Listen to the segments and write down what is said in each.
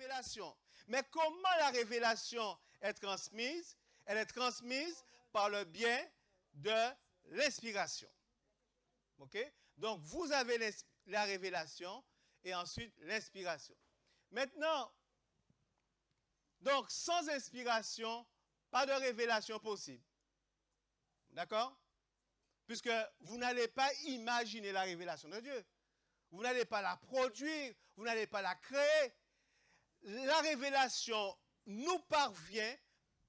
révélation. Mais comment la révélation est transmise? Elle est transmise par le biais de l'inspiration. OK? Donc, vous avez la révélation et ensuite l'inspiration. Maintenant, donc, sans inspiration, pas de révélation possible. D'accord? Puisque vous n'allez pas imaginer la révélation de Dieu. Vous n'allez pas la produire, vous n'allez pas la créer. La révélation nous parvient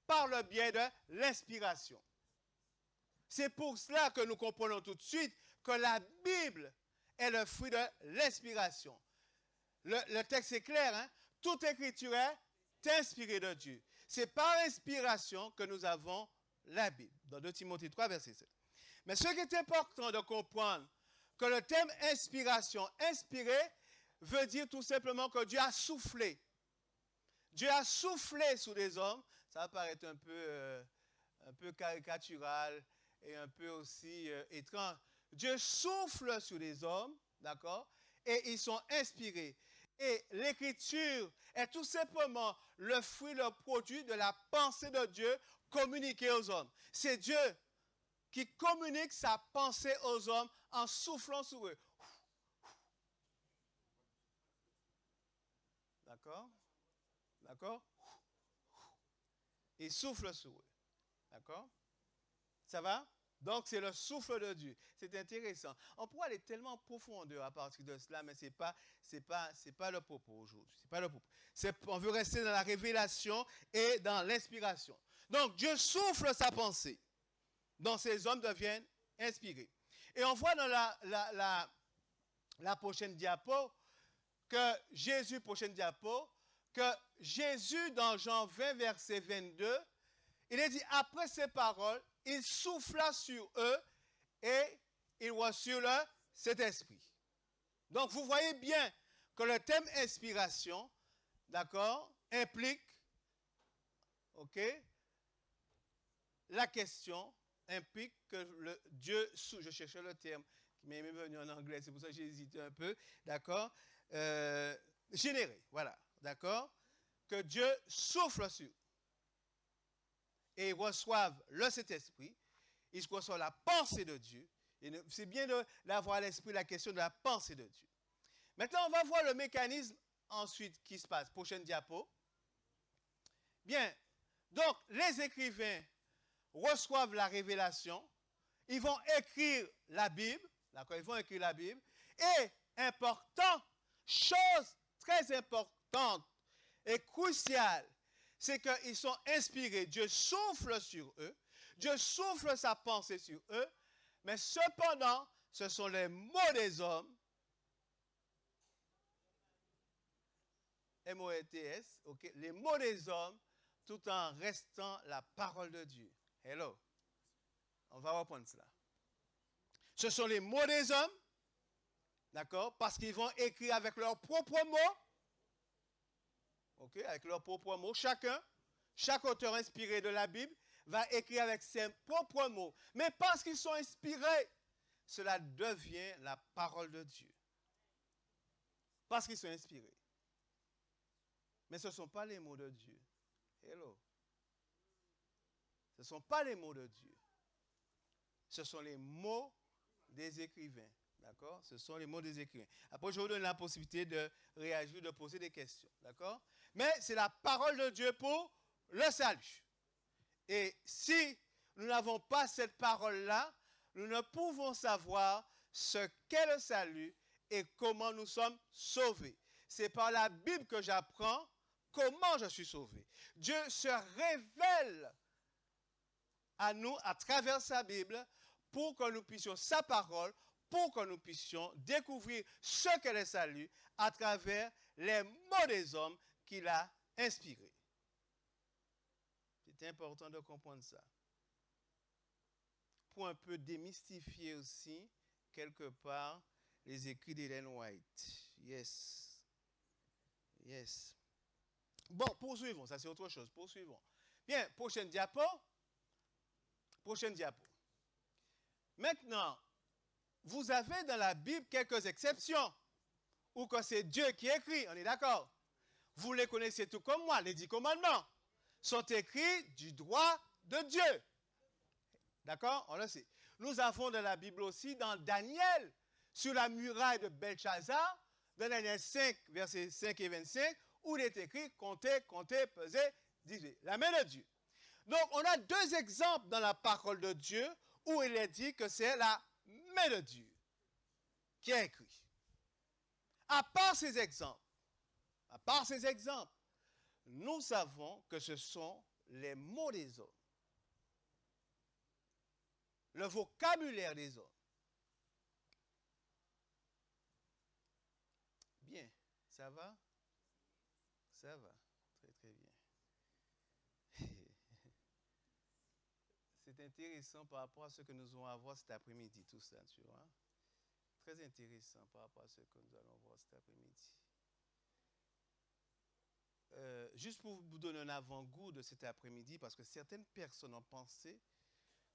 par le biais de l'inspiration. C'est pour cela que nous comprenons tout de suite que la Bible est le fruit de l'inspiration. Le texte est clair, hein? Toute écriture est inspirée de Dieu. C'est par inspiration que nous avons la Bible. Dans 2 Timothée 3, verset 7. Mais ce qui est important de comprendre, que le terme inspiration, inspiré, veut dire tout simplement que Dieu a soufflé. Dieu a soufflé sur les hommes. Ça va paraître un peu caricatural et un peu aussi étrange. Dieu souffle sur les hommes, d'accord? Et ils sont inspirés. Et l'écriture est tout simplement le fruit, le produit de la pensée de Dieu communiquée aux hommes. C'est Dieu qui communique sa pensée aux hommes en soufflant sur eux. D'accord? D'accord? Il souffle sur eux. D'accord? Ça va? Donc, c'est le souffle de Dieu. C'est intéressant. On pourrait aller tellement en profondeur à partir de cela, mais ce n'est pas le propos aujourd'hui. C'est pas le propos. On veut rester dans la révélation et dans l'inspiration. Donc, Dieu souffle sa pensée. Donc, ces hommes deviennent inspirés. Et on voit dans la prochaine diapo, que Jésus, prochaine diapo, que Jésus, dans Jean 20, verset 22, il est dit, après ces paroles, il souffla sur eux et ils reçurent cet esprit. Donc, vous voyez bien que le thème inspiration, d'accord, implique, ok, la question implique que Dieu, je cherchais le terme qui m'est même venu en anglais, c'est pour ça que j'ai hésité un peu, d'accord, généré, voilà, d'accord, que Dieu souffle sur eux. Et ils reçoivent le Saint-Esprit, ils reçoivent la pensée de Dieu. C'est bien d'avoir à l'esprit la question de la pensée de Dieu. Maintenant, on va voir le mécanisme ensuite qui se passe. Prochaine diapo. Bien, donc les écrivains reçoivent la révélation, ils vont écrire la Bible, d'accord, ils vont écrire la Bible, et important, chose très importante et cruciale, c'est qu'ils sont inspirés. Dieu souffle sur eux. Dieu souffle sa pensée sur eux. Mais cependant, ce sont les mots des hommes. M-O-E-T-S. Okay, les mots des hommes, tout en restant la parole de Dieu. Hello. On va reprendre cela. Ce sont les mots des hommes. D'accord? Parce qu'ils vont écrire avec leurs propres mots. Okay, avec leurs propres mots, chaque auteur inspiré de la Bible va écrire avec ses propres mots. Mais parce qu'ils sont inspirés, cela devient la parole de Dieu. Parce qu'ils sont inspirés. Mais ce ne sont pas les mots de Dieu. Hello. Ce ne sont pas les mots de Dieu. Ce sont les mots des écrivains. D'accord? Ce sont les mots des écrivains. Après, je vous donne la possibilité de réagir, de poser des questions. D'accord? Mais c'est la parole de Dieu pour le salut. Et si nous n'avons pas cette parole-là, nous ne pouvons savoir ce qu'est le salut et comment nous sommes sauvés. C'est par la Bible que j'apprends comment je suis sauvé. Dieu se révèle à nous à travers sa Bible pour que nous puissions, sa parole, pour que nous puissions découvrir ce qu'est le salut à travers les mots des hommes qu'il a inspirés. C'est important de comprendre ça. Pour un peu démystifier aussi, quelque part, les écrits d'Ellen White. Yes. Yes. Bon, poursuivons. Ça, c'est autre chose. Poursuivons. Bien, prochaine diapo. Prochaine diapo. Maintenant, vous avez dans la Bible quelques exceptions, ou que c'est Dieu qui écrit, on est d'accord? Vous les connaissez tout comme moi. Les 10 commandements sont écrits du droit de Dieu. D'accord? On le sait. Nous avons dans la Bible aussi, dans Daniel, sur la muraille de Belshazzar, dans Daniel 5, versets 5 et 25, où il est écrit « Comptez, comptez, pesez, divisez ». La main de Dieu. Donc, on a deux exemples dans la parole de Dieu où il est dit que c'est la main de Dieu qui est écrit. À part ces exemples, nous savons que ce sont les mots des hommes, le vocabulaire des hommes. Bien, ça va? Ça va, très très bien. C'est intéressant par rapport à ce que nous allons avoir cet après-midi, tout ça, tu vois. Très intéressant par rapport à ce que nous allons voir cet après-midi. Juste pour vous donner un avant-goût de cet après-midi, parce que certaines personnes ont pensé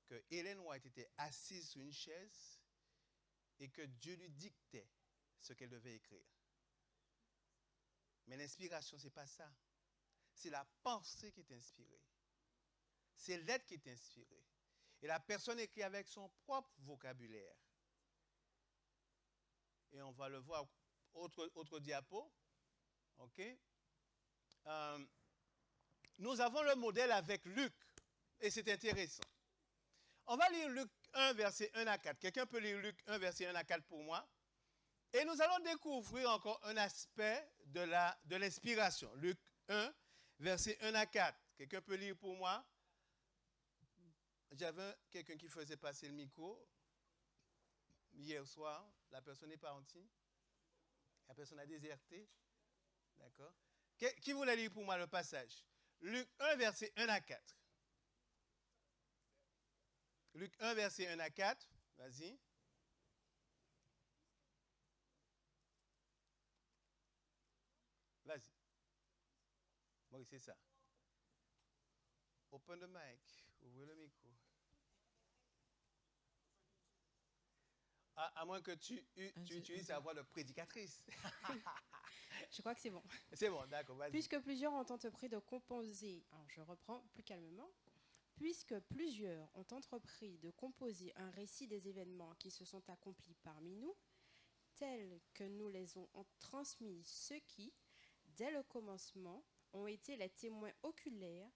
que Hélène White était assise sur une chaise et que Dieu lui dictait ce qu'elle devait écrire. Mais l'inspiration, ce n'est pas ça. C'est la pensée qui est inspirée. C'est l'être qui est inspiré. Et la personne écrit avec son propre vocabulaire. Et on va le voir, autre diapo. OK? Nous avons le modèle avec Luc. Et c'est intéressant. On va lire Luc 1, verset 1 à 4. Quelqu'un peut lire Luc 1, verset 1 à 4 pour moi? Et nous allons découvrir encore un aspect de l'inspiration. Luc 1, verset 1 à 4. Quelqu'un peut lire pour moi? J'avais quelqu'un qui faisait passer le micro hier soir. La personne n'est pas partie. La personne a déserté. D'accord? Qui voulait lire pour moi le passage? Luc 1, verset 1 à 4. Luc 1, verset 1 à 4. Vas-y. Vas-y. Oui, c'est ça. Open the mic. Ouvrez le micro. À moins que tu utilises la voix de prédicatrice. Je crois que c'est bon. C'est bon, d'accord, vas-y. Puisque plusieurs ont entrepris de composer, alors je reprends plus calmement, puisque plusieurs ont entrepris de composer un récit des événements qui se sont accomplis parmi nous, tels que nous les ont transmis ceux qui, dès le commencement, ont été les témoins oculaires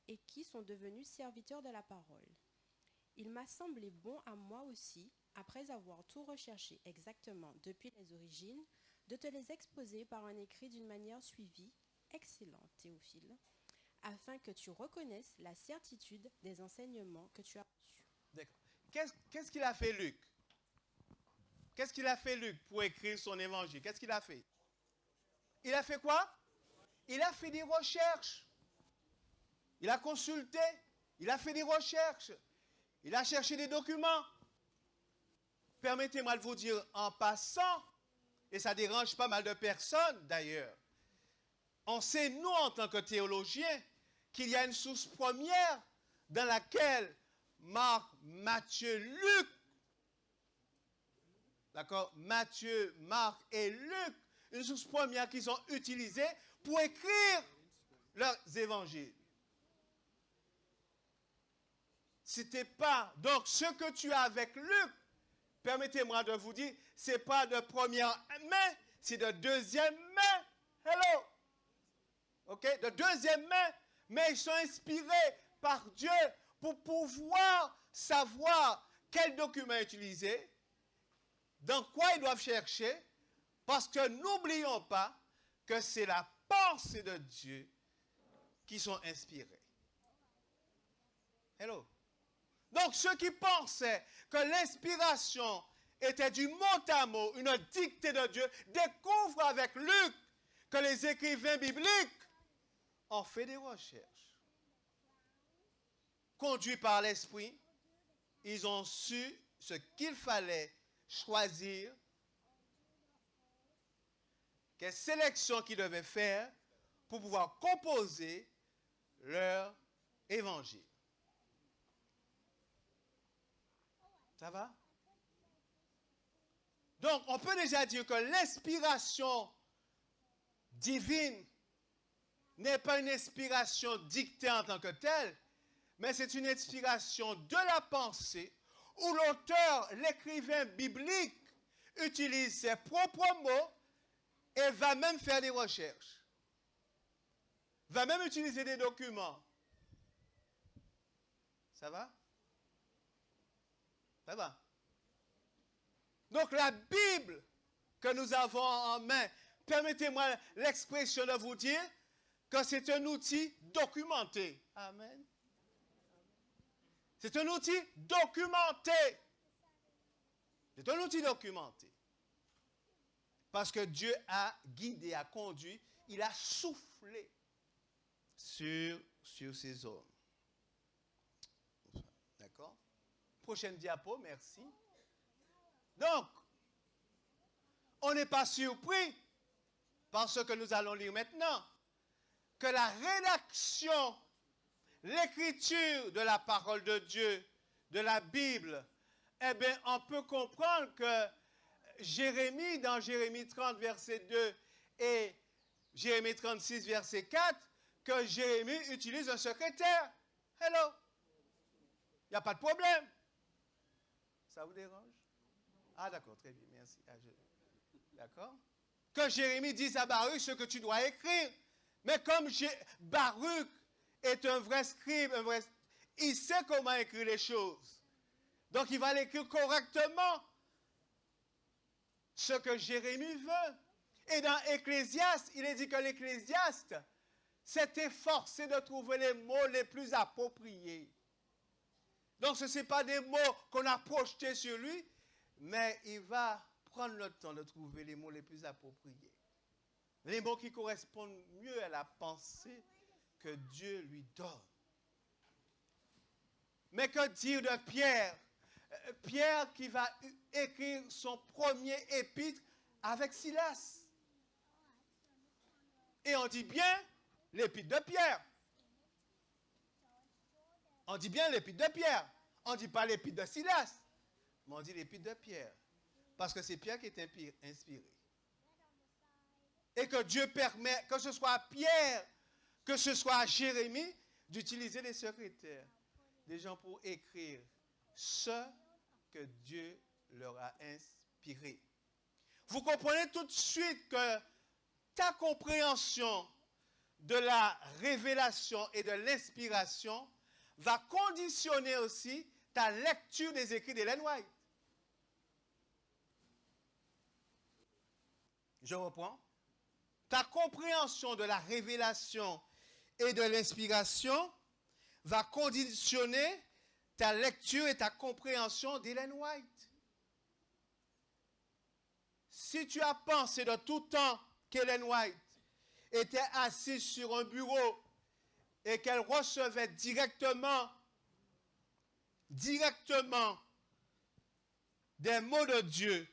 et qui sont devenus serviteurs de la parole. Il m'a semblé bon à moi aussi, après avoir tout recherché exactement depuis les origines, de te les exposer par un écrit d'une manière suivie, excellent Théophile, afin que tu reconnaisses la certitude des enseignements que tu as reçus. D'accord. Qu'est-ce qu'il a fait Luc? Qu'est-ce qu'il a fait Luc pour écrire son évangile? Qu'est-ce qu'il a fait? Il a fait quoi? Il a fait des recherches. Il a consulté. Il a fait des recherches. Il a cherché des documents. Permettez-moi de vous dire en passant, et ça dérange pas mal de personnes d'ailleurs, on sait, nous, en tant que théologiens, qu'il y a une source première dans laquelle Marc, Matthieu, Luc, d'accord, Matthieu, Marc et Luc, une source première qu'ils ont utilisée pour écrire leurs évangiles. C'était pas, donc ce que tu as avec Luc, permettez-moi de vous dire, ce n'est pas de première main, c'est de deuxième main. Hello. OK? De deuxième main, mais ils sont inspirés par Dieu pour pouvoir savoir quel document utiliser, dans quoi ils doivent chercher, parce que n'oublions pas que c'est la pensée de Dieu qui sont inspirés. Hello. Donc ceux qui pensaient que l'inspiration était du mot à mot, une dictée de Dieu, découvrent avec Luc que les écrivains bibliques ont fait des recherches. Conduits par l'Esprit, ils ont su ce qu'il fallait choisir, quelle sélection qu'ils devaient faire pour pouvoir composer leur évangile. Ça va? Donc, on peut déjà dire que l'inspiration divine n'est pas une inspiration dictée en tant que telle, mais c'est une inspiration de la pensée où l'auteur, l'écrivain biblique, utilise ses propres mots et va même faire des recherches. Va même utiliser des documents. Ça va? Ça va? Donc la Bible que nous avons en main, permettez-moi l'expression de vous dire que c'est un outil documenté. Amen. C'est un outil documenté. C'est un outil documenté. Parce que Dieu a guidé, a conduit, il a soufflé sur ces hommes. D'accord? Prochaine diapo, merci. Donc, on n'est pas surpris par ce que nous allons lire maintenant, que la rédaction, l'écriture de la parole de Dieu, de la Bible, eh bien, on peut comprendre que Jérémie, dans Jérémie 30, verset 2 et Jérémie 36, verset 4, que Jérémie utilise un secrétaire. Hello. Il n'y a pas de problème. Ça vous dérange? Ah, d'accord, très bien, merci. D'accord? Que Jérémie dise à Baruch ce que tu dois écrire. Mais comme Baruch est un vrai scribe, il sait comment écrire les choses. Donc il va l'écrire correctement. Ce que Jérémie veut. Et dans Ecclésiaste, il est dit que l'Ecclésiaste s'est efforcé de trouver les mots les plus appropriés. Donc ce n'est pas des mots qu'on a projetés sur lui, mais il va prendre le temps de trouver les mots les plus appropriés. Les mots qui correspondent mieux à la pensée que Dieu lui donne. Mais que dire de Pierre? Pierre qui va écrire son premier épître avec Silas. Et on dit bien l'épître de Pierre. On dit bien l'épître de Pierre. On ne dit pas l'épître de Silas. Mais on dit l'épître de Pierre. Parce que c'est Pierre qui est inspiré. Et que Dieu permet, que ce soit à Pierre, que ce soit à Jérémie, d'utiliser des secrétaires, des gens pour écrire ce que Dieu leur a inspiré. Vous comprenez tout de suite que ta compréhension de la révélation et de l'inspiration va conditionner aussi ta lecture des écrits d'Ellen White. Je reprends. Ta compréhension de la révélation et de l'inspiration va conditionner ta lecture et ta compréhension d'Ellen White. Si tu as pensé de tout temps qu'Ellen White était assise sur un bureau et qu'elle recevait directement des mots de Dieu,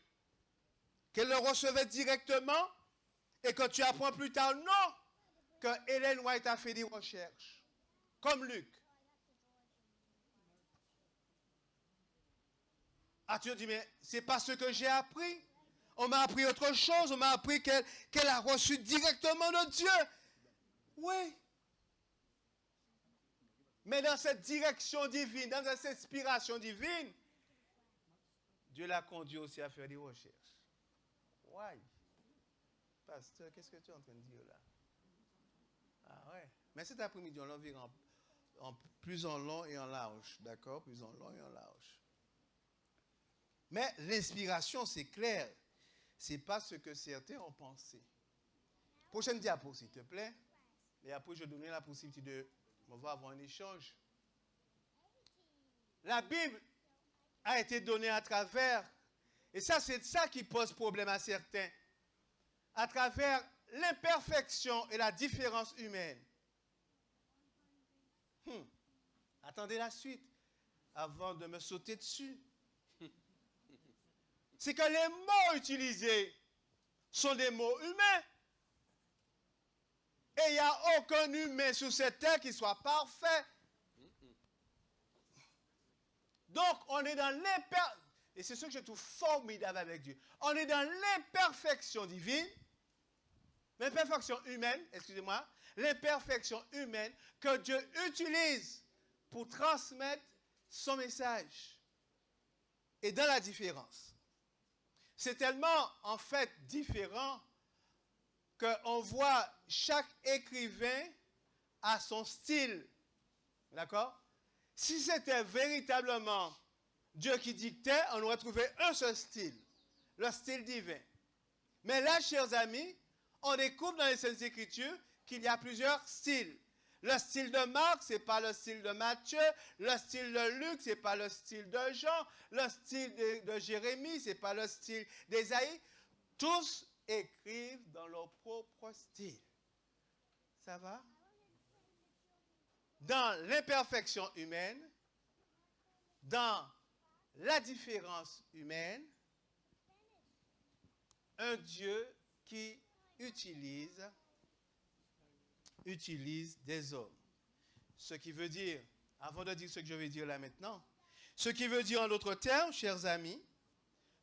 qu'elle le recevait directement et que tu apprends plus tard, non, que Ellen White a fait des recherches, comme Luc. Ah, tu dis, mais c'est pas ce que j'ai appris. On m'a appris autre chose, on m'a appris qu'elle a reçu directement de Dieu. Oui. Mais dans cette direction divine, dans cette inspiration divine, Dieu l'a conduit aussi à faire des recherches. Why? Pasteur, qu'est-ce que tu es en train de dire là? Ah ouais. Mais cet après-midi, on l'a vu plus en long et en large. D'accord? Plus en long et en large. Mais l'inspiration, c'est clair. Ce n'est pas ce que certains ont pensé. Prochaine diapo, s'il te plaît. Et après, je vais donner la possibilité de... On va avoir un échange. La Bible a été donnée à travers... Et ça, c'est ça qui pose problème à certains. À travers l'imperfection et la différence humaine. Attendez la suite avant de me sauter dessus. C'est que les mots utilisés sont des mots humains. Et il n'y a aucun humain sur cette terre qui soit parfait. Donc, on est dans l'imperfection. Et c'est ce que je trouve formidable avec Dieu. On est dans l'imperfection divine. L'imperfection humaine, excusez-moi, l'imperfection humaine que Dieu utilise pour transmettre son message. Et dans la différence. C'est tellement, en fait, différent qu'on voit chaque écrivain à son style. D'accord? Si c'était véritablement Dieu qui dictait, on aurait trouvé un seul style, le style divin. Mais là, chers amis, on découvre dans les Saintes Écritures qu'il y a plusieurs styles. Le style de Marc, ce n'est pas le style de Matthieu. Le style de Luc, ce n'est pas le style de Jean. Le style de Jérémie, ce n'est pas le style d'Ésaïe. Tous écrivent dans leur propre style. Ça va? Dans l'imperfection humaine, dans la différence humaine, un Dieu qui utilise des hommes. Ce qui veut dire, avant de dire ce que je vais dire là maintenant, ce qui veut dire en d'autres termes, chers amis,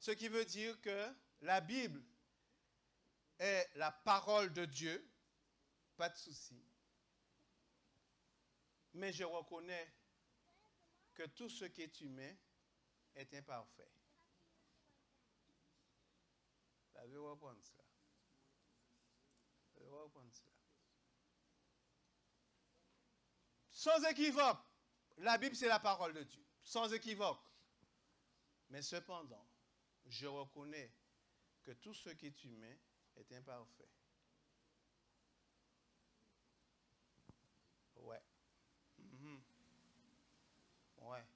ce qui veut dire que la Bible est la parole de Dieu, pas de souci. Mais je reconnais que tout ce qui est humain est imparfait. Vous allez reprendre cela. Vous allez reprendre cela. Sans équivoque, la Bible c'est la parole de Dieu. Sans équivoque. Mais cependant, je reconnais que tout ce qui est humain est imparfait. Ouais. Ouais.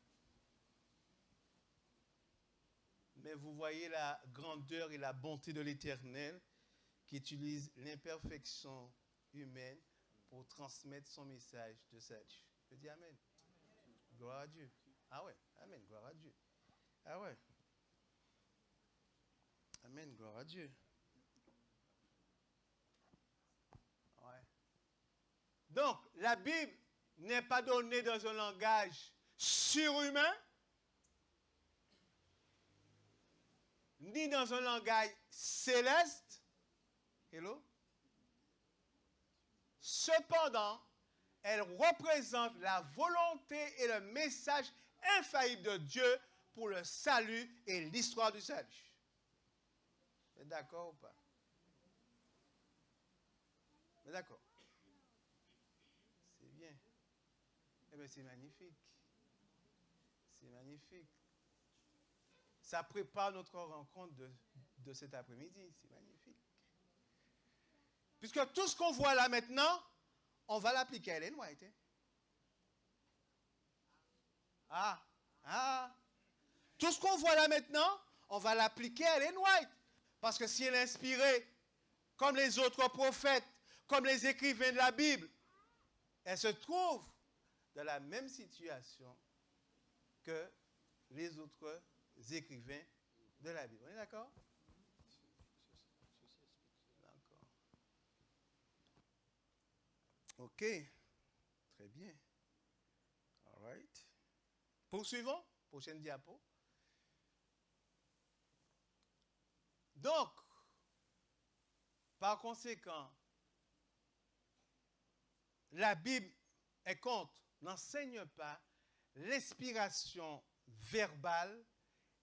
Mais vous voyez la grandeur et la bonté de l'Éternel qui utilise l'imperfection humaine pour transmettre son message de salut. Je dis Amen. Gloire à Dieu. Ah ouais, Amen, gloire à Dieu. Ah ouais. Amen, gloire à Dieu. Ouais. Donc, la Bible n'est pas donnée dans un langage surhumain, ni dans un langage céleste. Hello? Cependant, elle représente la volonté et le message infaillible de Dieu pour le salut et l'histoire du salut. Vous êtes d'accord ou pas? Vous êtes d'accord? C'est bien. Eh bien, c'est magnifique. C'est magnifique. Ça prépare notre rencontre de cet après-midi. C'est magnifique. Puisque tout ce qu'on voit là maintenant, on va l'appliquer à Ellen White. Hein? Tout ce qu'on voit là maintenant, on va l'appliquer à Ellen White. Parce que si elle est inspirée, comme les autres prophètes, comme les écrivains de la Bible, elle se trouve dans la même situation que les autres écrivains de la Bible. On est d'accord? D'accord. Ok. Très bien. All right. Poursuivons. Prochaine diapo. Donc, par conséquent, la Bible est contre, n'enseigne pas l'inspiration verbale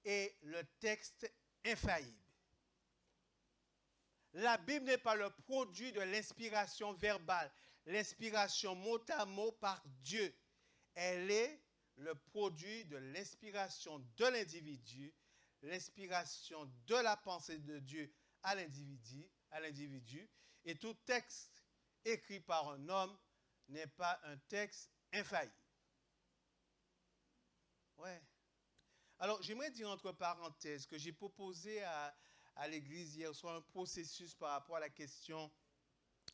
et le texte infaillible. La Bible n'est pas le produit de l'inspiration verbale, l'inspiration mot à mot par Dieu. Elle est le produit de l'inspiration de l'individu, l'inspiration de la pensée de Dieu à l'individu, et tout texte écrit par un homme n'est pas un texte infaillible. Ouais. Alors, j'aimerais dire entre parenthèses que j'ai proposé à l'Église hier soir un processus par rapport à la question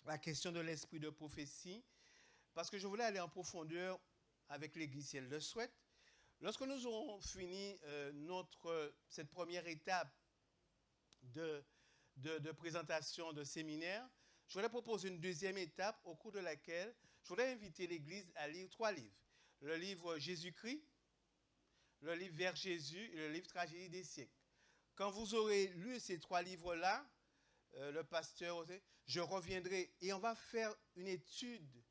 de l'esprit de prophétie, parce que je voulais aller en profondeur avec l'Église si elle le souhaite. Lorsque nous aurons fini cette première étape de présentation de séminaire, je voudrais proposer une deuxième étape au cours de laquelle je voudrais inviter l'Église à lire 3 livres. Le livre Jésus-Christ, le livre Vers Jésus et le livre Tragédie des siècles. Quand vous aurez lu ces 3 livres-là, le pasteur, je reviendrai et on va faire une étude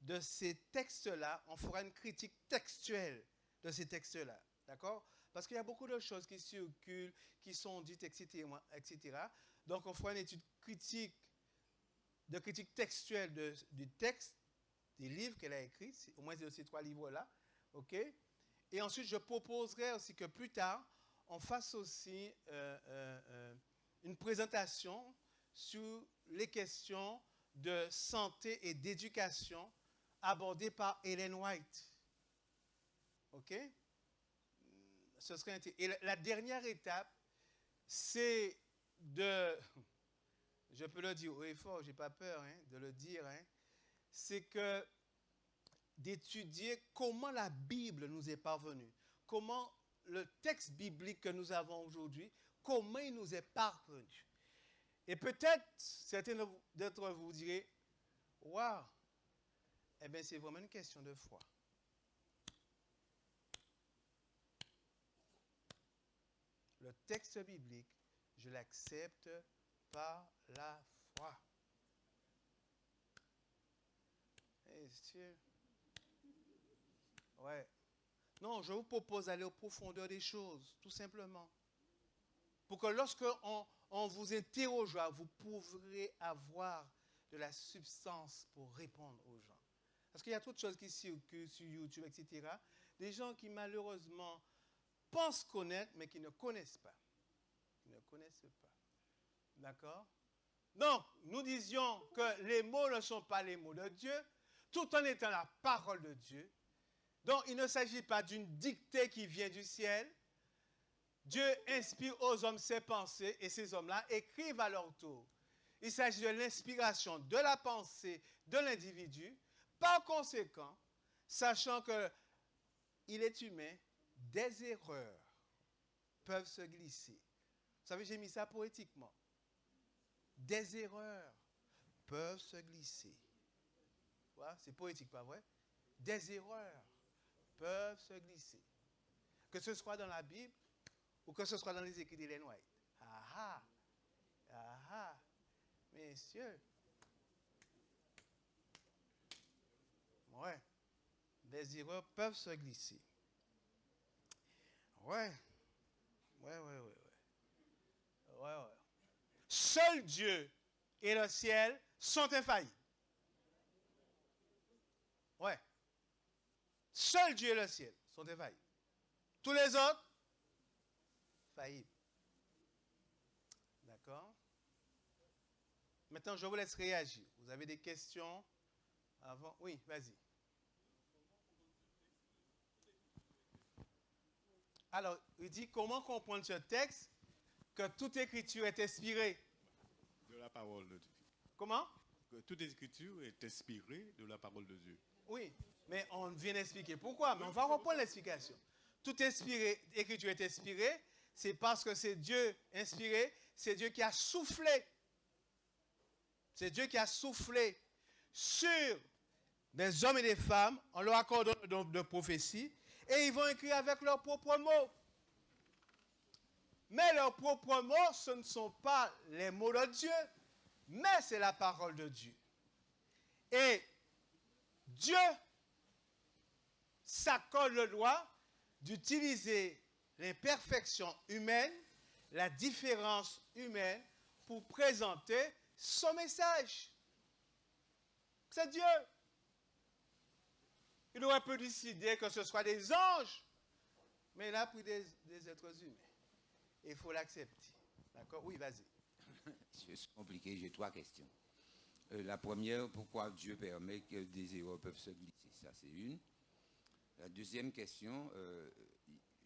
de ces textes-là. On fera une critique textuelle de ces textes-là. D'accord? Parce qu'il y a beaucoup de choses qui circulent, qui sont dites, etc., etc. Donc, on fera une étude critique textuelle du texte, des livres qu'elle a écrits, au moins de ces 3 livres-là. OK? Et ensuite, je proposerai aussi que plus tard, on fasse aussi une présentation sur les questions de santé et d'éducation abordées par Ellen White. OK? Ce serait et la dernière étape, c'est de, je peux le dire haut et fort, je n'ai pas peur de le dire, c'est que d'étudier comment la Bible nous est parvenue, comment le texte biblique que nous avons aujourd'hui, comment il nous est parvenu. Et peut-être, certains d'entre vous diraient, waouh, eh bien c'est vraiment une question de foi. Le texte biblique, je l'accepte par la foi. Messieurs. Ouais. Non, je vous propose d'aller aux profondeurs des choses, tout simplement. Pour que lorsque on vous interrogera, vous pourrez avoir de la substance pour répondre aux gens. Parce qu'il y a trop de choses qui circulent sur YouTube, etc. Des gens qui malheureusement pensent connaître, mais qui ne connaissent pas. Qui ne connaissent pas. D'accord? Donc, nous disions que les mots ne sont pas les mots de Dieu, tout en étant la parole de Dieu. Donc, il ne s'agit pas d'une dictée qui vient du ciel. Dieu inspire aux hommes ses pensées et ces hommes-là écrivent à leur tour. Il s'agit de l'inspiration de la pensée de l'individu. Par conséquent, sachant qu'il est humain, des erreurs peuvent se glisser. Vous savez, j'ai mis ça poétiquement. Des erreurs peuvent se glisser. Voilà, c'est poétique, pas vrai? Des erreurs peuvent se glisser. Que ce soit dans la Bible ou que ce soit dans les écrits d'Ellen White. Ah ah! Ah ah! Messieurs. Ouais. Des erreurs peuvent se glisser. Ouais. Ouais. Seul Dieu et le ciel sont infaillibles. Ouais. Seul Dieu et le ciel sont infaillibles. Tous les autres, faillibles. D'accord? Maintenant, je vous laisse réagir. Vous avez des questions avant? Oui, vas-y. Alors, il dit comment comprendre ce texte que toute écriture est inspirée de la parole de Dieu. Comment? Que toute écriture est inspirée de la parole de Dieu. Oui, mais on vient d'expliquer pourquoi, mais on va reprendre l'explication. Toute écriture est inspirée, c'est parce que c'est Dieu inspiré, c'est Dieu qui a soufflé. C'est Dieu qui a soufflé sur des hommes et des femmes en leur accordant le don de prophétie et ils vont écrire avec leurs propres mots. Mais leurs propres mots, ce ne sont pas les mots de Dieu, mais c'est la parole de Dieu. Et Dieu s'accorde le droit d'utiliser l'imperfection humaine, la différence humaine, pour présenter son message. C'est Dieu. Il aurait pu décider que ce soit des anges, mais il a pris des êtres humains. Et il faut l'accepter. D'accord? Oui, vas-y. C'est compliqué, j'ai 3 questions. La première, pourquoi Dieu permet que des erreurs peuvent se glisser? Ça, c'est une. La deuxième question,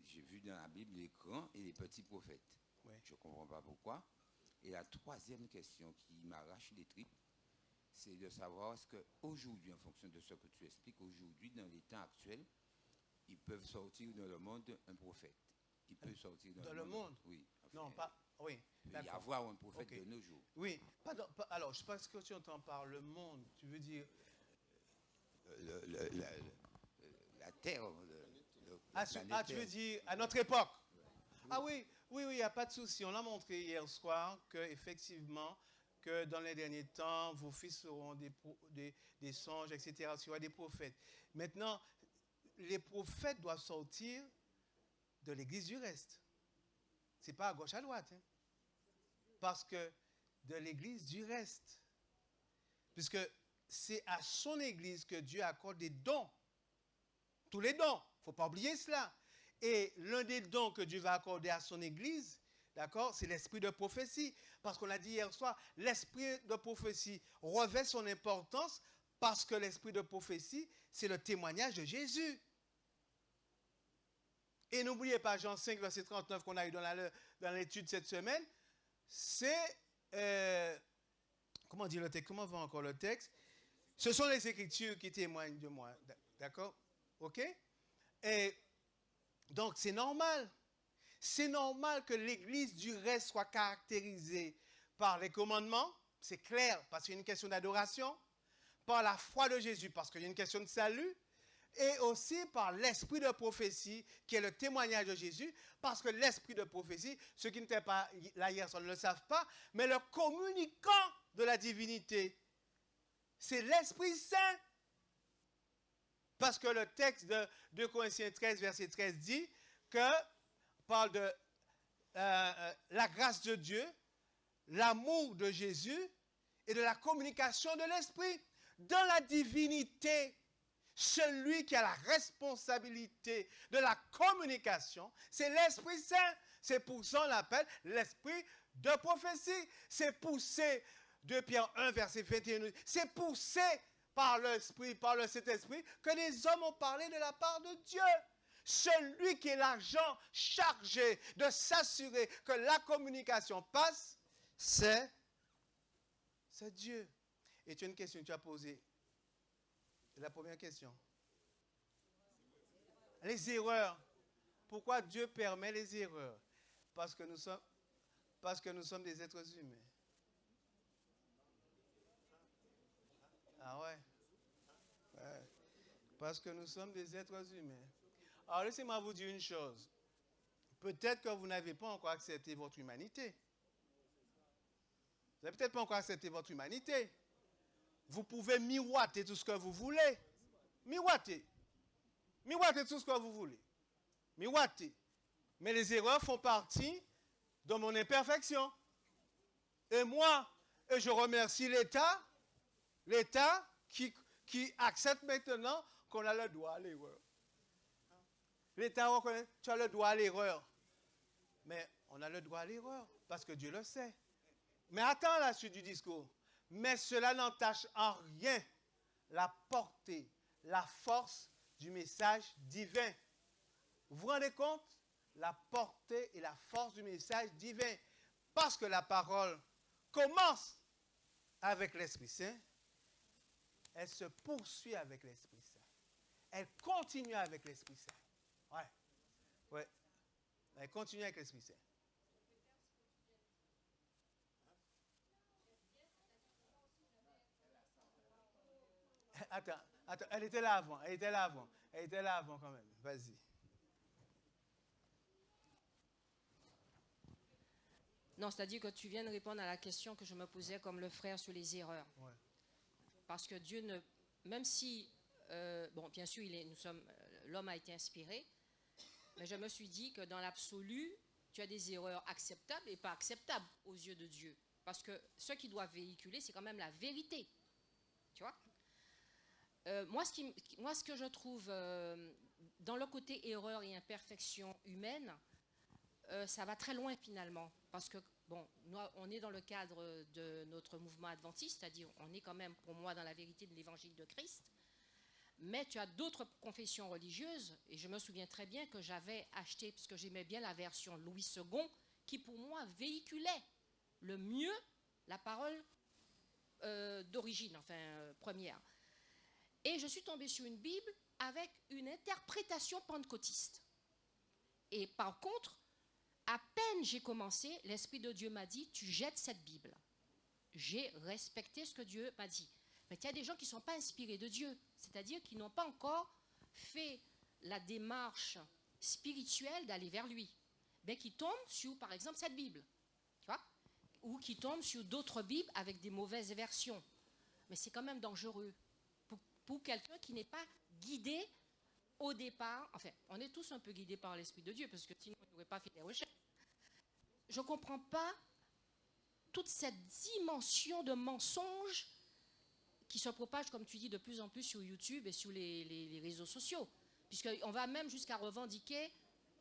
j'ai vu dans la Bible les grands et les petits prophètes. Oui. Je ne comprends pas pourquoi. Et la troisième question qui m'arrache les tripes, c'est de savoir est-ce qu'aujourd'hui, en fonction de ce que tu expliques, aujourd'hui, dans les temps actuels, ils peuvent sortir dans le monde un prophète. Il peut sortir dans le monde? Oui. Enfin, non, pas... Oui, il peut y avoir un prophète de nos jours. Oui. Alors, je pense que tu entends par le monde. Tu veux dire... La terre. Tu veux dire à notre époque? Ah oui, Oui, il n'y a pas de souci. On a montré hier soir qu'effectivement, que dans les derniers temps, vos fils auront des songes, etc. Il y aura des prophètes. Maintenant, les prophètes doivent sortir de l'église du reste. Ce n'est pas à gauche, à droite. Hein. Parce que de l'église du reste. Puisque c'est à son église que Dieu accorde des dons. Tous les dons. Il ne faut pas oublier cela. Et l'un des dons que Dieu va accorder à son église, d'accord, c'est l'esprit de prophétie. Parce qu'on a dit hier soir, l'esprit de prophétie revêt son importance parce que l'esprit de prophétie, c'est le témoignage de Jésus. Et n'oubliez pas Jean 5, verset 39 qu'on a eu dans l'étude cette semaine. C'est, comment dire le texte, comment va encore le texte? Ce sont les Écritures qui témoignent de moi. D'accord? OK? Et donc, c'est normal. C'est normal que l'Église du reste soit caractérisée par les commandements. C'est clair, parce qu'il y a une question d'adoration. Par la foi de Jésus, parce qu'il y a une question de salut. Et aussi par l'esprit de prophétie, qui est le témoignage de Jésus. Parce que l'esprit de prophétie, ceux qui n'étaient pas là hier ne le savent pas, mais le communicant de la divinité, c'est l'Esprit Saint. Parce que le texte de 2 Corinthiens 13, verset 13 dit que parle de la grâce de Dieu, l'amour de Jésus et de la communication de l'Esprit. Dans la divinité, celui qui a la responsabilité de la communication, c'est l'Esprit Saint. C'est pour ça qu'on l'appelle l'Esprit de prophétie. C'est poussé, 2 Pierre 1, verset 21, c'est poussé par l'Esprit, par le Saint-Esprit, que les hommes ont parlé de la part de Dieu. Celui qui est l'agent chargé de s'assurer que la communication passe, c'est Dieu. Et tu as une question que tu as posée. La première question. Les erreurs. Pourquoi Dieu permet les erreurs? Parce que nous sommes des êtres humains. Ah ouais? Ouais. Parce que nous sommes des êtres humains. Alors laissez-moi vous dire une chose. Peut-être que vous n'avez pas encore accepté votre humanité. Vous n'avez peut-être pas encore accepté votre humanité. Vous pouvez miroiter tout ce que vous voulez. Miroiter. Miroiter tout ce que vous voulez. Miroiter. Mais les erreurs font partie de mon imperfection. Et moi, je remercie l'État qui accepte maintenant qu'on a le droit à l'erreur. L'État reconnaît, tu as le droit à l'erreur. Mais on a le droit à l'erreur, parce que Dieu le sait. Mais attends la suite du discours. Mais cela n'entache en rien la portée, la force du message divin. Vous vous rendez compte? La portée et la force du message divin. Parce que la parole commence avec l'Esprit Saint, elle se poursuit avec l'Esprit Saint. Elle continue avec l'Esprit Saint. Ouais. Elle continue avec l'Esprit Saint. Attends, elle était là avant quand même. Vas-y. Non, c'est-à-dire que tu viens de répondre à la question que je me posais comme le frère sur les erreurs. Ouais. Parce que Dieu ne... Même si... bon, bien sûr, l'homme a été inspiré, mais je me suis dit que dans l'absolu, tu as des erreurs acceptables et pas acceptables aux yeux de Dieu. Parce que ce qu'il doit véhiculer, c'est quand même la vérité. Tu vois? Moi, ce que je trouve dans le côté erreur et imperfection humaine, ça va très loin finalement. Parce que, bon, nous, on est dans le cadre de notre mouvement adventiste, c'est-à-dire on est quand même, pour moi, dans la vérité de l'évangile de Christ. Mais tu as d'autres confessions religieuses, et je me souviens très bien que j'avais acheté, parce que j'aimais bien la version Louis II, qui pour moi véhiculait le mieux la parole d'origine, enfin première. Et je suis tombée sur une Bible avec une interprétation pentecôtiste. Et par contre, à peine j'ai commencé, l'Esprit de Dieu m'a dit, tu jettes cette Bible. J'ai respecté ce que Dieu m'a dit. Mais il y a des gens qui ne sont pas inspirés de Dieu, c'est-à-dire qui n'ont pas encore fait la démarche spirituelle d'aller vers lui. ben, qui tombe sur, par exemple, cette Bible, tu vois, ou qui tombe sur d'autres Bibles avec des mauvaises versions. Mais c'est quand même dangereux pour quelqu'un qui n'est pas guidé au départ. Enfin, on est tous un peu guidés par l'Esprit de Dieu, parce que sinon, on n'aurait pas fait des recherches. Je ne comprends pas toute cette dimension de mensonges qui se propage, comme tu dis, de plus en plus sur YouTube et sur les réseaux sociaux. Puisqu'on va même jusqu'à revendiquer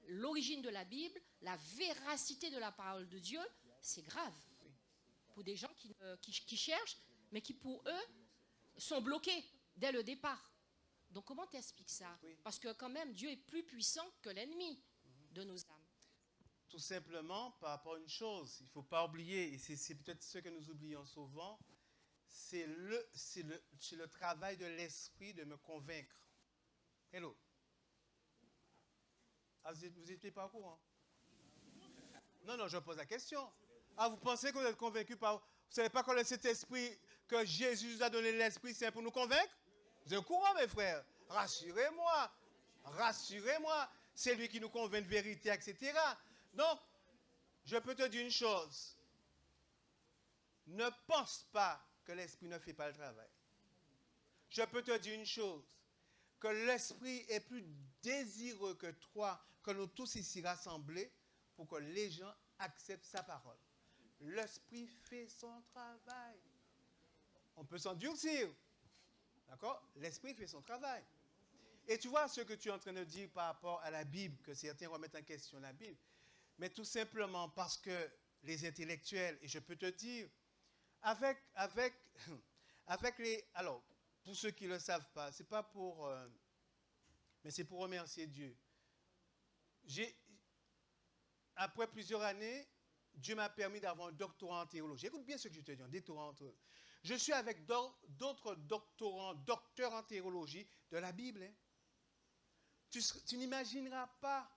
l'origine de la Bible, la véracité de la parole de Dieu. C'est grave pour des gens qui cherchent, mais qui pour eux sont bloqués dès le départ. Donc comment t'expliques ça? Parce que quand même, Dieu est plus puissant que l'ennemi de nos âmes. Tout simplement par rapport à une chose, il ne faut pas oublier, et c'est peut-être ce que nous oublions souvent, c'est le travail de l'esprit de me convaincre. Hello. Ah, vous n'étiez pas au courant? Non, je pose la question. Ah, vous pensez que vous êtes convaincu par... Vous ne savez pas que cet esprit, que Jésus nous a donné l'Esprit Saint pour nous convaincre? Vous êtes au courant, mes frères? Rassurez-moi. Rassurez-moi. C'est lui qui nous convainc de vérité, etc. Donc, je peux te dire une chose. Ne pense pas que l'Esprit ne fait pas le travail. Je peux te dire une chose. Que l'Esprit est plus désireux que toi, que nous tous ici rassemblés, pour que les gens acceptent sa parole. L'Esprit fait son travail. On peut s'endurcir. D'accord? L'Esprit fait son travail. Et tu vois ce que tu es en train de dire par rapport à la Bible, que certains remettent en question la Bible, mais tout simplement parce que les intellectuels, et je peux te dire, avec les... Alors, pour ceux qui ne le savent pas, c'est pas pour... mais c'est pour remercier Dieu. Après plusieurs années, Dieu m'a permis d'avoir un doctorat en théologie. Écoute bien ce que je te dis, un doctorat en théologie. Je suis avec d'autres docteurs en théologie de la Bible. Hein. Tu n'imagineras pas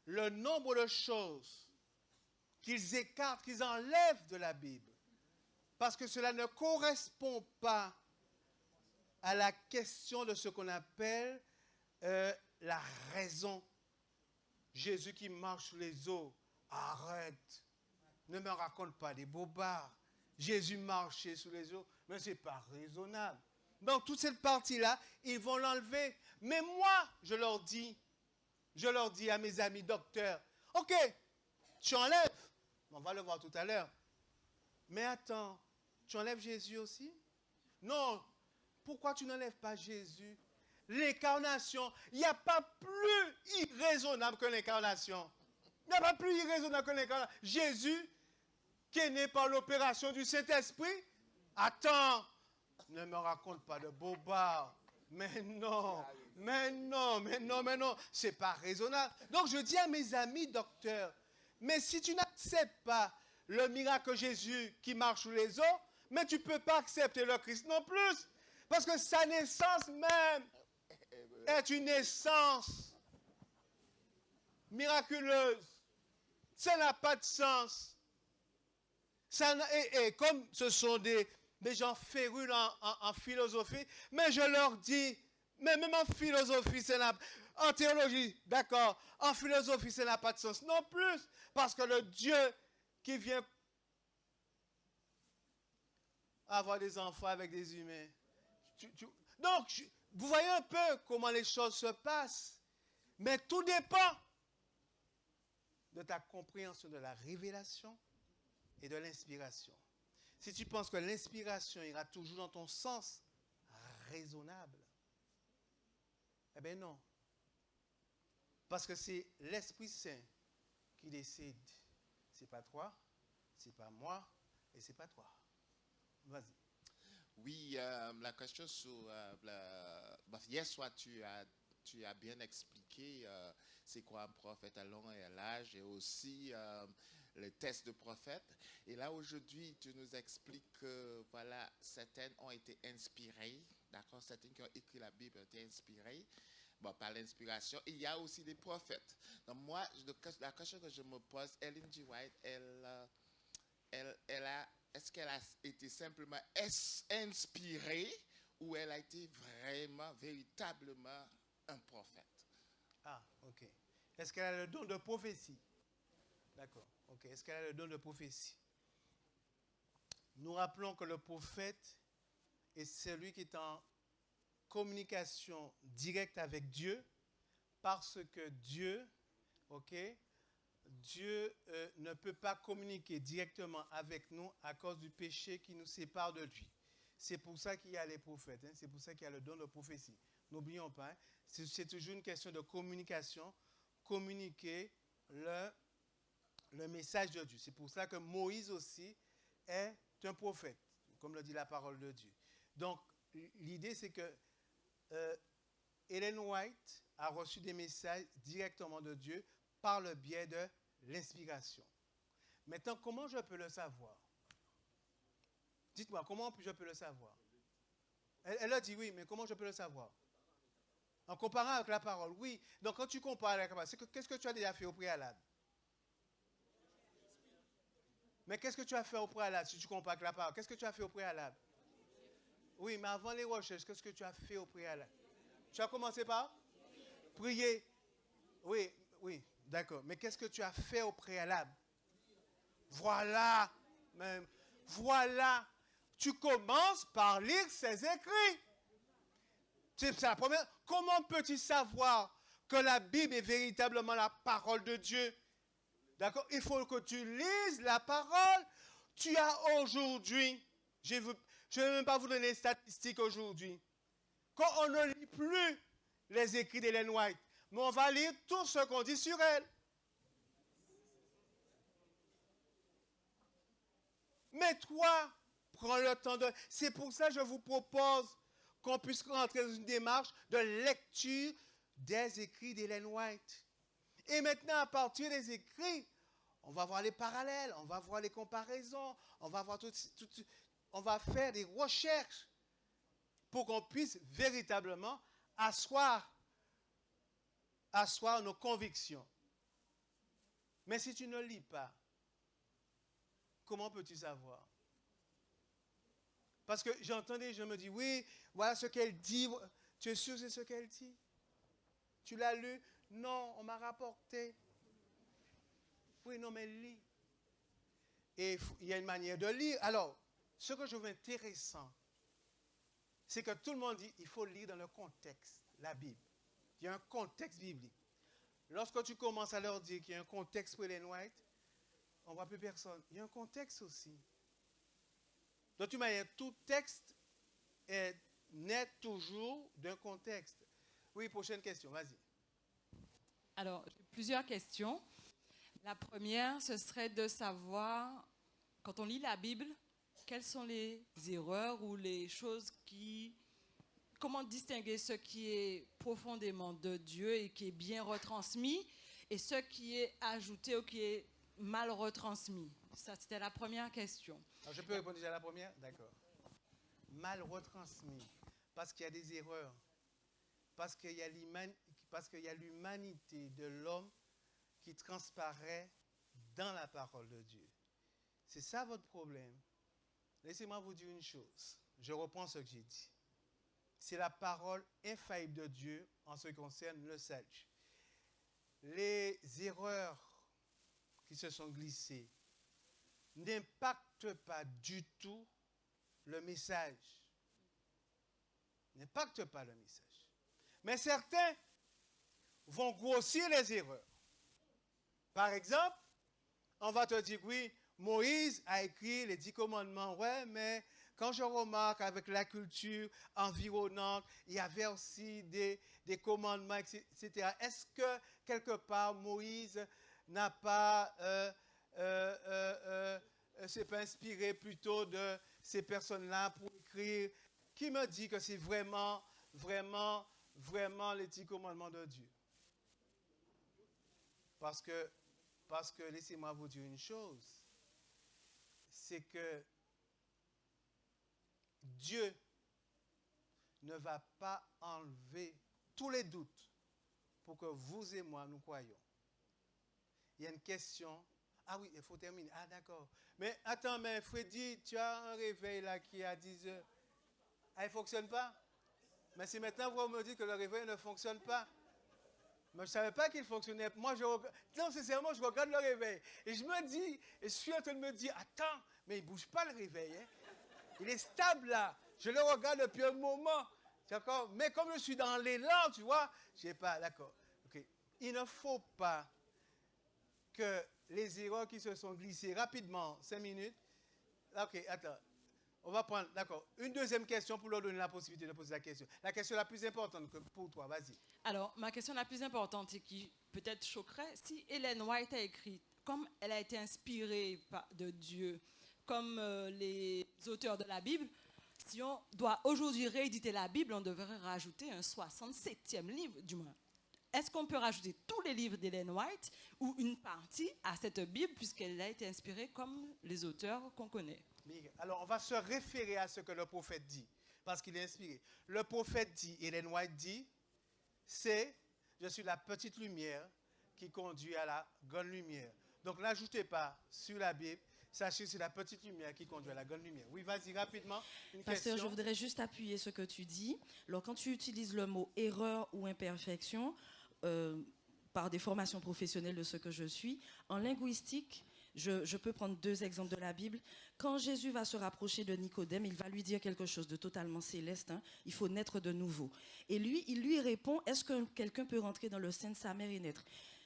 le nombre de choses qu'ils écartent, qu'ils enlèvent de la Bible. Parce que cela ne correspond pas à la question de ce qu'on appelle la raison. Jésus qui marche sur les eaux. Arrête. Ne me raconte pas des bobards. Jésus marchait sur les eaux. Mais ce n'est pas raisonnable. Donc, toute cette partie-là, ils vont l'enlever. Mais moi, je leur dis à mes amis docteurs, ok, tu enlèves. On va le voir tout à l'heure. Mais attends, tu enlèves Jésus aussi? Non. Pourquoi tu n'enlèves pas Jésus? L'incarnation, il n'y a pas plus irraisonnable que l'incarnation. Il n'y a pas plus irraisonnable que l'incarnation. Jésus, qui est né par l'opération du Saint-Esprit, attends, ne me raconte pas de bobards. Mais non, c'est pas raisonnable. Donc je dis à mes amis docteurs, mais si tu n'acceptes pas le miracle de Jésus qui marche sous les eaux, mais tu ne peux pas accepter le Christ non plus. Parce que sa naissance même est une naissance miraculeuse. Ça n'a pas de sens. Et comme ce sont des gens férus en philosophie, mais je leur dis, mais même en philosophie, en théologie, d'accord, en philosophie, ça n'a pas de sens non plus. Parce que le Dieu qui vient avoir des enfants avec des humains. Donc, vous voyez un peu comment les choses se passent. Mais tout dépend de ta compréhension de la révélation et de l'inspiration. Si tu penses que l'inspiration ira toujours dans ton sens raisonnable, eh bien non. Parce que c'est l'Esprit Saint qui décide. C'est pas toi, c'est pas moi, et c'est pas toi. Vas-y. Oui, la question sur hier soir, tu as bien expliqué c'est quoi un prophète à long et à large et aussi le test de prophète. Et là, aujourd'hui, tu nous expliques que voilà, certaines ont été inspirées, d'accord, certaines qui ont écrit la Bible ont été inspirées. Bon, par l'inspiration, il y a aussi des prophètes. Donc moi, la question que je me pose, Ellen G. White, est-ce qu'elle a été simplement inspirée ou elle a été vraiment, véritablement un prophète? Ah, ok. Est-ce qu'elle a le don de prophétie? D'accord. Ok. Est-ce qu'elle a le don de prophétie? Nous rappelons que le prophète est celui qui est en communication directe avec Dieu parce que Dieu, ok, Dieu ne peut pas communiquer directement avec nous à cause du péché qui nous sépare de lui. C'est pour ça qu'il y a les prophètes, hein, c'est pour ça qu'il y a le don de prophétie. N'oublions pas, hein, c'est toujours une question de communication, communiquer le message de Dieu. C'est pour ça que Moïse aussi est un prophète, comme le dit la parole de Dieu. Donc, l'idée, c'est que Ellen White a reçu des messages directement de Dieu par le biais de l'inspiration. Maintenant, comment je peux le savoir? Dites-moi, comment je peux le savoir? Elle a dit oui, mais comment je peux le savoir? En comparant avec la parole, oui. Donc, quand tu compares avec la parole, qu'est-ce que tu as déjà fait au préalable? Mais qu'est-ce que tu as fait au préalable si tu compares avec la parole? Qu'est-ce que tu as fait au préalable? Oui, mais avant les recherches, qu'est-ce que tu as fait au préalable? Tu as commencé par prier. Oui, oui, d'accord. Mais qu'est-ce que tu as fait au préalable? Voilà, même. Voilà. Tu commences par lire ses écrits. C'est la première. Comment peux-tu savoir que la Bible est véritablement la parole de Dieu? D'accord? Il faut que tu lises la parole. Tu as aujourd'hui, je ne vais même pas vous donner les statistiques aujourd'hui, quand on ne lit plus les écrits d'Ellen White, mais on va lire tout ce qu'on dit sur elle. Mais toi, prends le temps de... C'est pour ça que je vous propose qu'on puisse rentrer dans une démarche de lecture des écrits d'Ellen White. Et maintenant, à partir des écrits, on va voir les parallèles, on va voir les comparaisons, on va voir on va faire des recherches pour qu'on puisse véritablement asseoir nos convictions. Mais si tu ne lis pas, comment peux-tu savoir? Parce que j'entendais, je me dis, oui, voilà ce qu'elle dit. Tu es sûr que c'est ce qu'elle dit? Tu l'as lu? Non, on m'a rapporté. Oui, non, mais lis. Et il y a une manière de lire. Alors, ce que je trouve intéressant, c'est que tout le monde dit il faut lire dans le contexte, la Bible. Il y a un contexte biblique. Lorsque tu commences à leur dire qu'il y a un contexte pour Ellen White, on ne voit plus personne. Il y a un contexte aussi. De toute manière, tout texte naît toujours d'un contexte. Oui, prochaine question, vas-y. Alors, j'ai plusieurs questions. La première, ce serait de savoir, quand on lit la Bible, quelles sont les erreurs ou les choses comment distinguer ce qui est profondément de Dieu et qui est bien retransmis et ce qui est ajouté ou qui est mal retransmis? Ça, c'était la première question. Alors, je peux répondre déjà à la première? D'accord. Mal retransmis, parce qu'il y a des erreurs, parce qu'il y a l'humanité de l'homme qui transparaît dans la parole de Dieu. C'est ça votre problème. Laissez-moi vous dire une chose. Je reprends ce que j'ai dit. C'est la parole infaillible de Dieu en ce qui concerne le salut. Les erreurs qui se sont glissées n'impactent pas du tout le message. N'impactent pas le message. Mais certains vont grossir les erreurs. Par exemple, on va te dire, oui, Moïse a écrit les 10 commandements. Ouais, mais quand je remarque avec la culture environnante, il y avait aussi des commandements, etc. Est-ce que quelque part Moïse n'a pas s'est pas inspiré plutôt de ces personnes-là pour écrire? Qui me dit que c'est vraiment les 10 commandements de Dieu? Parce que laissez-moi vous dire une chose, c'est que Dieu ne va pas enlever tous les doutes pour que vous et moi nous croyions. Il y a une question. Ah oui, il faut terminer. Ah d'accord. Mais attends, mais Freddy, tu as un réveil là qui est à 10 heures. Ah, il ne fonctionne pas? Mais si maintenant vous me dites que le réveil ne fonctionne pas, Mais je ne savais pas qu'il fonctionnait. Moi, non, sincèrement, je regarde le réveil. Et je me dis, et je suis en train de me dire, attends, mais il ne bouge pas le réveil. Hein. Il est stable là. Je le regarde depuis un moment. D'accord? Mais comme je suis dans l'élan, tu vois, je ne sais pas, d'accord. Okay. Il ne faut pas que les erreurs qui se sont glissées rapidement, 5 minutes. Ok, attends. On va prendre, d'accord, une deuxième question pour leur donner la possibilité de poser la question. La question la plus importante pour toi, vas-y. Alors, ma question la plus importante et qui peut-être choquerait, si Ellen White a écrit, comme elle a été inspirée de Dieu, comme les auteurs de la Bible, si on doit aujourd'hui rééditer la Bible, on devrait rajouter un 67e livre, du moins. Est-ce qu'on peut rajouter tous les livres d'Ellen White ou une partie à cette Bible, puisqu'elle a été inspirée comme les auteurs qu'on connaît? Alors, on va se référer à ce que le prophète dit, parce qu'il est inspiré. Le prophète dit, Ellen White dit, c'est « Je suis la petite lumière qui conduit à la grande lumière ». Donc, n'ajoutez pas sur la Bible, sachez que c'est la petite lumière qui conduit à la grande lumière. Oui, vas-y, rapidement, une Pasteur, question. je voudrais juste appuyer ce que tu dis. Alors, quand tu utilises le mot « erreur » ou « imperfection », par des formations professionnelles de ce que je suis, en linguistique, je peux prendre 2 exemples de la Bible. Quand Jésus va se rapprocher de Nicodème, il va lui dire quelque chose de totalement céleste. Hein, il faut naître de nouveau. Et lui, il lui répond, est-ce que quelqu'un peut rentrer dans le sein de sa mère et naître?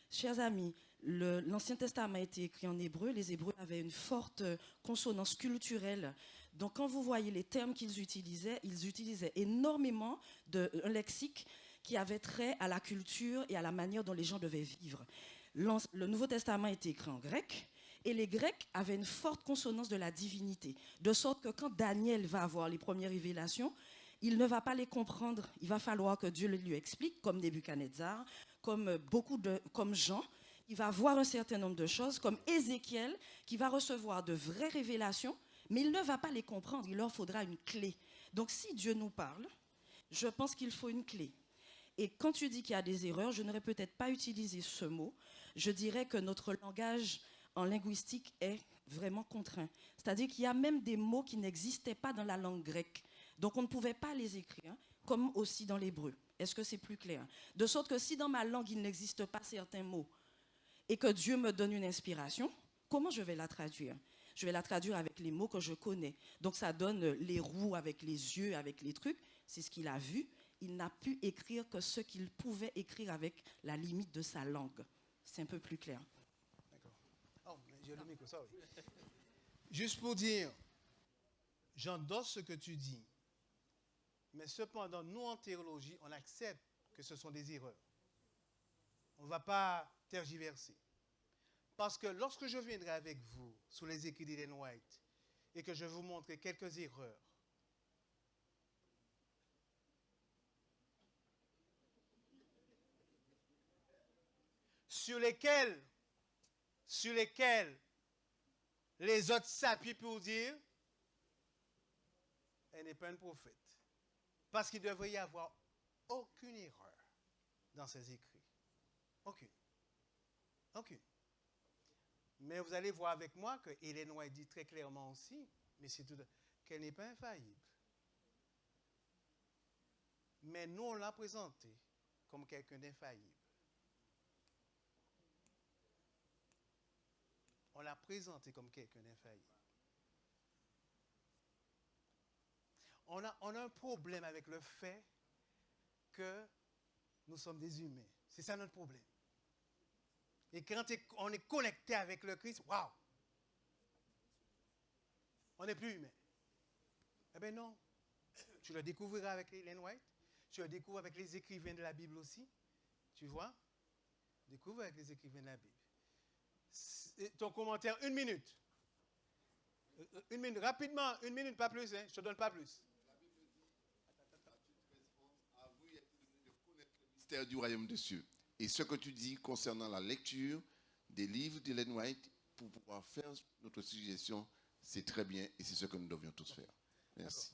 Chers amis, l'Ancien Testament a été écrit en hébreu. Les Hébreux avaient une forte consonance culturelle. Donc quand vous voyez les termes qu'ils utilisaient énormément un lexique qui avait trait à la culture et à la manière dont les gens devaient vivre. Le Nouveau Testament a été écrit en grec. Et les Grecs avaient une forte consonance de la divinité, de sorte que quand Daniel va avoir les premières révélations, il ne va pas les comprendre. Il va falloir que Dieu lui explique, comme Nebuchadnezzar, comme Jean. Il va voir un certain nombre de choses, comme Ézéchiel, qui va recevoir de vraies révélations, mais il ne va pas les comprendre. Il leur faudra une clé. Donc si Dieu nous parle, je pense qu'il faut une clé. Et quand tu dis qu'il y a des erreurs, je n'aurais peut-être pas utilisé ce mot. Je dirais que notre langage en linguistique est vraiment contraint. C'est-à-dire qu'il y a même des mots qui n'existaient pas dans la langue grecque. Donc on ne pouvait pas les écrire, comme aussi dans l'hébreu. Est-ce que c'est plus clair? De sorte que si dans ma langue il n'existe pas certains mots et que Dieu me donne une inspiration, comment je vais la traduire? Je vais la traduire avec les mots que je connais. Donc ça donne les roues avec les yeux, avec les trucs. C'est ce qu'il a vu. Il n'a pu écrire que ce qu'il pouvait écrire avec la limite de sa langue. C'est un peu plus clair. Oh, j'ai le micro, sorry. Juste pour dire, j'endosse ce que tu dis, mais cependant, nous en théologie, on accepte que ce sont des erreurs. On ne va pas tergiverser. Parce que lorsque je viendrai avec vous sur les écrits d'Ellen White et que je vous montrerai quelques erreurs, sur lesquelles les autres s'appuient pour dire elle n'est pas une prophète. Parce qu'il ne devrait y avoir aucune erreur dans ses écrits. Aucune. Aucune. Mais vous allez voir avec moi que Ellen White dit très clairement aussi, mais c'est tout, qu'elle n'est pas infaillible. Mais nous, on l'a présenté comme quelqu'un d'infaillible. On l'a présenté comme quelqu'un d'infaillible. On a un problème avec le fait que nous sommes des humains. C'est ça notre problème. Et quand on est connecté avec le Christ, waouh! On n'est plus humain. Eh bien non. Tu le découvriras avec Ellen White. Tu le découvres avec les écrivains de la Bible aussi. Tu vois? Découvre avec les écrivains de la Bible. Ton commentaire, 1 minute. 1 minute, rapidement, 1 minute, pas plus, hein, je ne te donne pas plus. La Bible dit, à vous, il est donné de connaître le mystère du royaume des cieux. Et ce que tu dis concernant la lecture des livres d'Ellen White, pour pouvoir faire notre suggestion, c'est très bien et c'est ce que nous devions tous faire. Merci.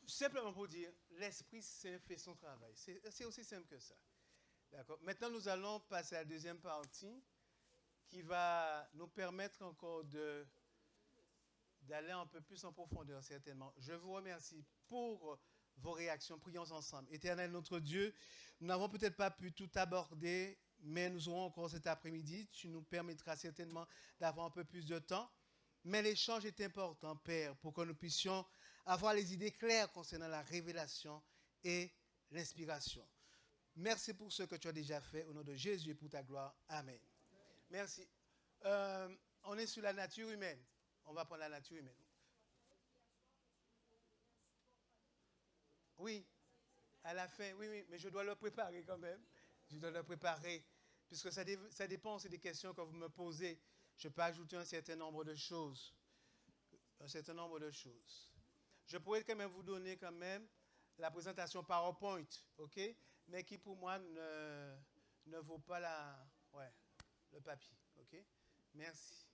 Simplement pour dire, l'Esprit Saint fait son travail. C'est aussi simple que ça. D'accord. Maintenant, nous allons passer à la deuxième partie qui va nous permettre encore d'aller un peu plus en profondeur, certainement. Je vous remercie pour vos réactions. Prions ensemble. Éternel, notre Dieu, nous n'avons peut-être pas pu tout aborder, mais nous aurons encore cet après-midi. Tu nous permettras certainement d'avoir un peu plus de temps. Mais l'échange est important, Père, pour que nous puissions avoir les idées claires concernant la révélation et l'inspiration. Merci pour ce que tu as déjà fait. Au nom de Jésus et pour ta gloire. Amen. Merci. On est sur la nature humaine. On va prendre la nature humaine. Oui, à la fin, oui, mais je dois le préparer quand même. Je dois le préparer, puisque ça dépend, c'est des questions que vous me posez. Je peux ajouter un certain nombre de choses. Je pourrais quand même vous donner quand même la présentation PowerPoint, ok? Mais qui pour moi ne vaut pas le papier, ok? Merci.